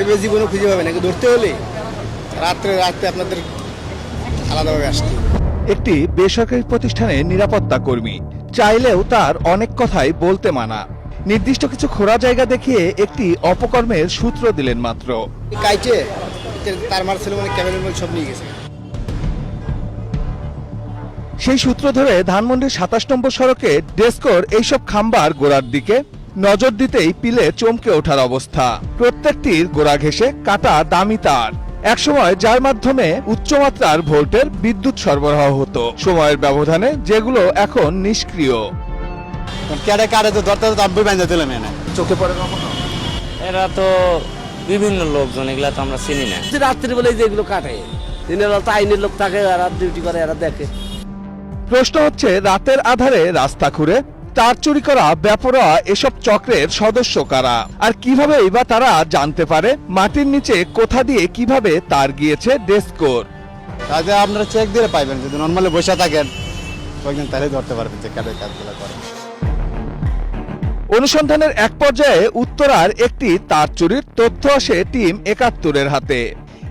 এভাবে জীবনে খুঁজে পাবে নাকি ধরতে হলে রাত্রে আপনাদের আলাদাভাবে আসতে হবে। একটি বেসরকারি প্রতিষ্ঠানের নিরাপত্তা কর্মী, চাইলেও তার অনেক কথাই বলতে মানা। নির্দিষ্ট কিছু খোঁড়া জায়গা দেখিয়ে একটি অপকর্মের সূত্র দিলেন মাত্র। কাইটে তার মার ছিল মানে ক্যামেরার মধ্যে সব নিয়ে গেছে। সেই সূত্র ধরে ধানমন্ডির ২৭ নম্বর সড়কে ডেস্কোর এইসব খাম্বার গোড়ার দিকে নজর দিতেই পিলে চমকে ওঠার অবস্থা। প্রত্যেকটির গোড়া ঘেঁষে কাটা দামি তার, একসময় যার মাধ্যমে উচ্চমাত্রার ভোল্টের বিদ্যুৎ সরবরাহ হতো। সময়ের ব্যবধানে যেগুলো এখন নিষ্ক্রিয়। কেটে কাটে তো ধরতে দাব্বি বাঁধা দিলাম এনে চোখে পড়ে কখনো। এরা তো বিভিন্ন লোকজন, এগুলা তো আমরা চিনি না। রাত্রিবেলা যেগুলো কাটে, দিনের বেলা তো আইনের লোক থাকে, এরা ডিউটি করে, এরা দেখে। প্রশ্ন হচ্ছে, রাতের আধারে রাস্তা খুঁড়ে তার চুরি করা বেপরোয়া এসব চক্রের সদস্য কারা, আর কিভাবেই বা তারা জানতে পারে মাটির নিচে কোথা দিয়ে কিভাবে তার গিয়েছে ডেস্কোর। তাহলে আপনারা চেক দিয়ে পাইবেন, যদি নর্মালি বসে থাকেন কয়েকদিন তাহলে ধরতে পারবেন যে কাদের কাজগুলো করে। অনুসন্ধানের এক পর্যায়ে উত্তরার একটি তার চুরির তথ্য আসে টিম ৭১-এর হাতে।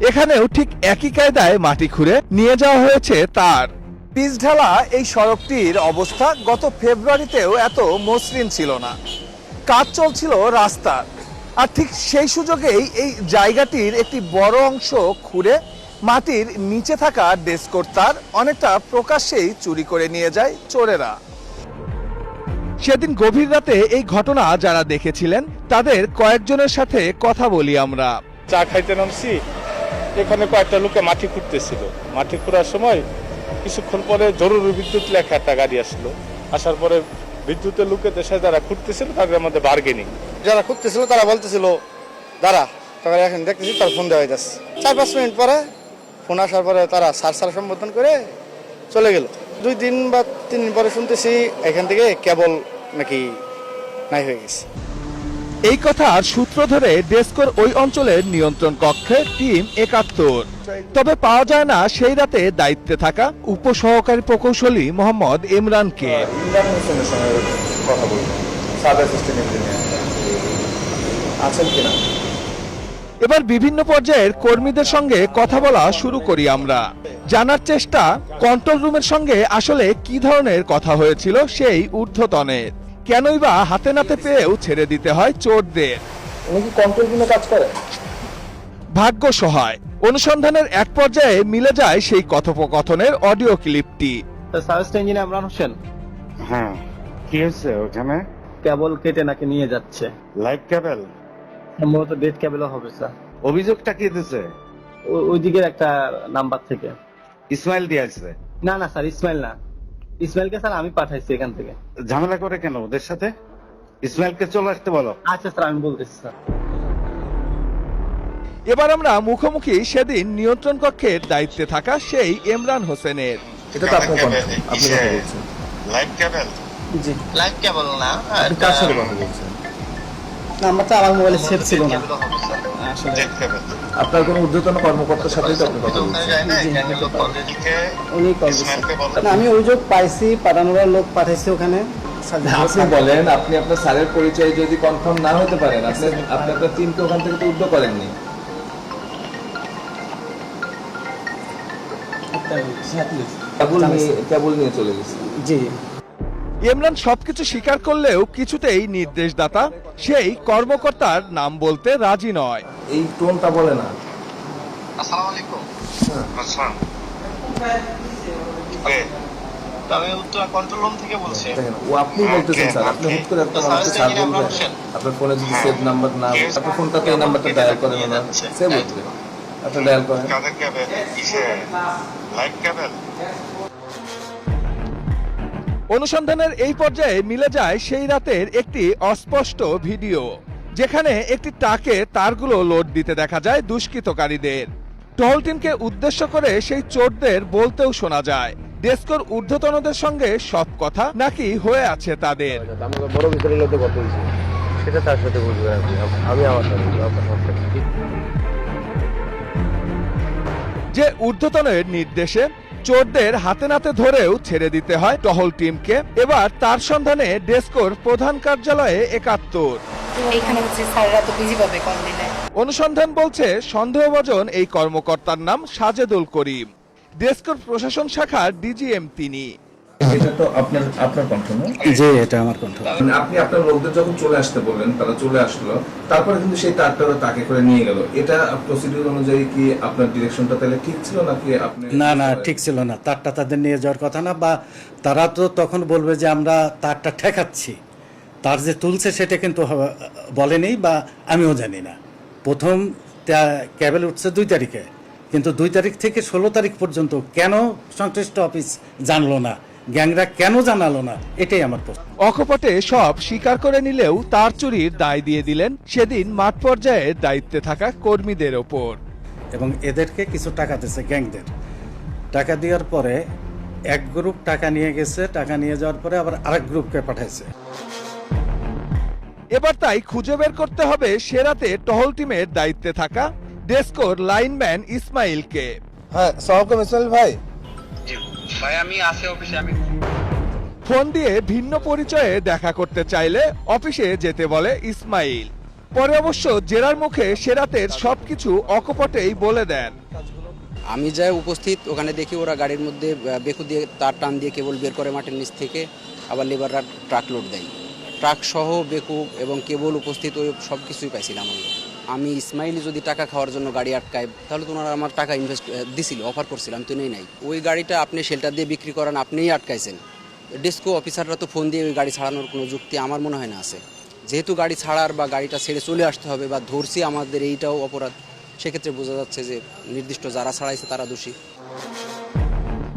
এখানেও ঠিক একই কায়দায় মাটি খুঁড়ে নিয়ে যাওয়া হয়েছে তার। পিচ ঢালা এই সড়কটির অবস্থা গত ফেব্রুয়ারিতেও এত মসৃণ ছিল না। কাজ চলছিল রাস্তার, আর ঠিক সেই সুযোগেই এই জায়গাটির একটি বড় অংশ খুঁড়ে মাটির নিচে থাকা ডেস্কোর তার অনেকটা প্রকাশ্যেই চুরি করে নিয়ে যায় চোরেরা। সেদিন গভীর রাতে এই ঘটনা যারা দেখেছিলেন তাদের কয়েকজনের সাথে কথা বলি আমরা। চা খাইতে নামছি, এখানে কয়েকটা লোকে মাটি খুঁড়তেছিল। মাটি খোঁড়ার সময় কিছুক্ষণ পরে জরুরি বিদ্যুৎ লেখা একটা গাড়ি আসলো। আসার পরে বিদ্যুতের লোকের দেশে যারা খুঁড়তেছিল তাদের মধ্যে বার্গেনিং। যারা খুঁজতেছিল তারা বলতেছিল দাঁড়া, তখন এখন দেখতেছি তার ফোন দেওয়া যাচ্ছে। ৪-৫ মিনিট পরে ফোন আসার পরে তারা সার সম্বোধন করে চলে গেল। ২ দিন বা ৩ দিন পরে শুনতেছি এখান থেকে কেবল নাকি নাই হয়ে গেছে। এই কথার সূত্র ধরে ডেস্কোর ওই অঞ্চলের নিয়ন্ত্রণ কক্ষে টিম ৭১। তবে পাওয়া যায় না সেই রাতে দায়িত্বে থাকা উপসহকারী প্রকৌশলী মোহাম্মদ ইমরানকে। ইমরান হোসেনের সঙ্গে কথা বলবো, সাব অ্যাসিস্ট্যান্ট ইঞ্জিনিয়ার আছেন কিনা। এবার বিভিন্ন পর্যায়ের কর্মীদের সঙ্গে কথা বলা শুরু করি আমরা, জানার চেষ্টা কন্ট্রোল রুমের সঙ্গে আসলে কি ধরনের কথা হয়েছিল সেই ঊর্ধ্বতনের। কেনই বা হাতে নাতে পেয়েও ছেড়ে দিতে হয় চোরদের। উনি কি কন্ট্রোল রুমে কাজ করেন? ভাগ্য সহায়, অনুসন্ধানের এক পর্যায়ে মিলে যায় সেই কথোপকথনের অডিও ক্লিপটি। Sub engineer Imran Hossain. হ্যাঁ, কি হয়েছে ওখানে? কেবল কেটে নাকি নিয়ে যাচ্ছে, লাইভ কেবল, সম্ভবত ডেড কেবলও হবে স্যার। অভিযোগটা কি দিছে? ওই দিকের একটা নাম্বার থেকে। ইসমাইল দিয়েছে? না না স্যার, ইসমাইল না, ইসমাইলকে স্যার আমি পাঠাইছি এখান থেকে। ঝামেলা করে কেন ওদের সাথে? ইসমাইলকে চলে আসতে বলো। আচ্ছা স্যার, আমি বলতেছি স্যার। এবার আমরা মুখোমুখি সেদিন নিয়ন্ত্রণ কক্ষের দায়িত্বে থাকা সেই ইমরান হোসেনের। এটা তো আপনার কথা, আপনি কথা বলছেন। লাইভ কেবল? জি, লাইভ কেবল না, আপনি কার সাথে কথা বলছেন? নাম্বারটা আমার মোবাইলে সেভ ছিল না আসলে। আপনার কোনো ঊর্ধ্বতন কর্মকর্তার সাথেই তো আপনি কথা বলছেন। উনি কল দিয়েছেন। না, আমি অভিযোগ পাইছি, পাঠানোর লোক পাঠাইছি ওখানে। আপনি বলেন, আপনি আপনার স্যারের পরিচয় যদি কনফার্ম না হতে পারেন, আপনি আপনার টিমকে ওখান থেকে তো উদ্যোগ করেননি। কেবল নিয়ে চলে গেছে। জি, ইমরান সবকিছু স্বীকার করলেও কিছুতেই নির্দেশদাতা সেই কর্মকর্তার নাম বলতে রাজি নয়। এই টোনটা বলে না। আসসালামু আলাইকুম। আসসালাম। আমি উত্তরা কন্ট্রোল রুম থেকে বলছি। দেখেন, ও আপনি বলতেছেন স্যার, আপনি হুট করে একটা মানুষকে স্যার বলবেন। আপনার ফোনে যদি সেভ নাম্বার না, আপনার ফোনটাতে এই নাম্বারটা ডায়াল করেন না, সেভ হচ্ছে, আপনি ডায়াল করেন। লাইভ কেবল? অনুসন্ধানের এই পর্যায়ে মিলে যায় সেই রাতের একটি অস্পষ্ট ভিডিও, যেখানে একটি ট্রাকে তারগুলো লোড দিতে দেখা যায় দুষ্কৃতকারীদের। টহল টিমকে উদ্দেশ্য করে সেই চোরদের বলতেও শোনা যায় ডেস্কোর ঊর্ধ্বতনদের সঙ্গে সব কথা নাকি হয়ে আছে তাদের। বড় ভিতরে লোকে কথা বলছি, সেটা তার সাথে বুঝবে, আমি আমার সাথে। যে ঊর্ধ্বতনের নির্দেশে চোরদের হাতে নাতে ধরেও ছেড়ে দিতে হয় টহল টিমকে। এবার তার সন্ধানে ডেস্কোর প্রধান কার্যালয়ে ৭১। তো এইখানে হচ্ছে স্যাররা তো বিজি পাবে কম দিলে। অনুসন্ধান বলছে সন্দেহভাজন এই কর্মকর্তার নাম সাজেদুল করিম। ডেস্কর প্রশাসন শাখার ডিজিএম তিনি। এটা তো আপনার কণ্ঠ না? জি, এটা আমার কণ্ঠ। মানে আপনি আপনার লোকদের যখন চলে আসতে বললেন, তারা চলে আসলো, তারপরে কিন্তু সেই তারটা তাকে করে নিয়ে গেল। এটা প্রসিডিউর অনুযায়ী কি আপনার ডিরেকশনটা তাহলে ঠিক ছিল নাকি আপনি? না, ঠিক ছিল না। তারটা তাদের নিয়ে যাওয়ার কথা না, বা তারা তো তখন বলবে যে আমরা তারটা ঠেকাচ্ছি। তার যে তুলছে সেটা কিন্তু বলেনি, বা আমিও জানি না। প্রথম ক্যাবেল উঠছে 2 তারিখে, কিন্তু 2 তারিখ থেকে 16 তারিখ পর্যন্ত কেন সংশ্লিষ্ট অফিস জানলো না, গ্যাংরা কেন জানালো না, এটাই আমার প্রশ্ন। অকপটে সব স্বীকার করে নিলেও তার চুরির দায় দিয়ে দিলেন সেদিন মাঠ পর্যায়ে দায়িত্বে থাকা কর্মীদের ওপর। এবং এদেরকে কিছু টাকা দিয়েছে, গ্যাংদের টাকা দেওয়ার পরে এক গ্রুপ টাকা নিয়ে গেছে, টাকা নিয়ে যাওয়ার পরে আবার আরেক গ্রুপকে পাঠাইছে। এবার তাই খুঁজে বের করতে হবে সে রাতে টহল টিমের দায়িত্বে থাকা ডেস্কোর লাইনম্যান ইসমাইলকে। হ্যাঁ, সহকর্মী ইসমাইল ভাই। ফোন দিয়ে ভিন্ন পরিচয়ে দেখা করতে চাইলে অফিসে যেতে বলে ইসমাইল। পরে অবশ্য জেরার মুখে সে রাতের সবকিছু অকপটেই বলে দেন। আমি যাই উপস্থিত, ওখানে দেখি ওরা গাড়ির মধ্যে বেকু দিয়ে তার টান দিয়ে কেবল বের করে মাটির নিচ থেকে, আবার লেবাররা ট্রাক লোড দেয়। ট্রাক সহ বেকু এবং কেবল উপস্থিত, ওই সব কিছুই পাইছিলাম আমি। ইসমাইল যদি টাকা খাওয়ার জন্য গাড়ি আটকায়, তাহলে তো ওনারা আমার টাকা ইনভেস্ট দিছিল, অফার করছিলাম, তো নেই নাই। ওই গাড়িটা আপনি শেল্টার দিয়ে বিক্রি করেন, আপনিই আটকাইছেন। ডেস্কো অফিসাররা তো ফোন দিয়ে ওই গাড়ি ছাড়ানোর কোনো যুক্তি আমার মনে হয় না আছে। যেহেতু গাড়ি ছাড়ার বা গাড়িটা ছেড়ে চলে আসতে হবে বা ধরছি, আমাদের এইটাও অপরাধ। সেক্ষেত্রে বোঝা যাচ্ছে যে নির্দিষ্ট যারা ছাড়াইছে তারা দোষী।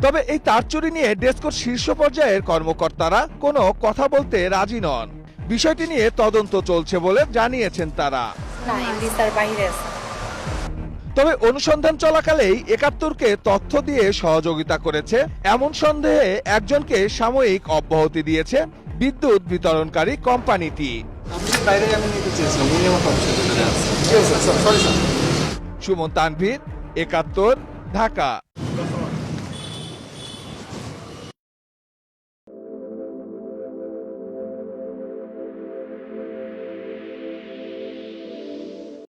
তবে এই তার চুরি নিয়ে ডেস্কোর শীর্ষ পর্যায়ের কর্মকর্তারা কোনো কথা বলতে রাজি নন। বিষয়টি নিয়ে তদন্ত চলছে বলে জানিয়েছেন তারা। না, এমডি স্যার বাইরে আছে। তবে অনুসন্ধান চলাকালেই ৭১কে তথ্য দিয়ে সহযোগিতা করেছে এমন সন্দেহে একজনকে সাময়িক অব্যাহতি দিয়েছে বিদ্যুৎ বিতরণকারী কোম্পানিটি। সুমন তানভীর, ৭১, ঢাকা।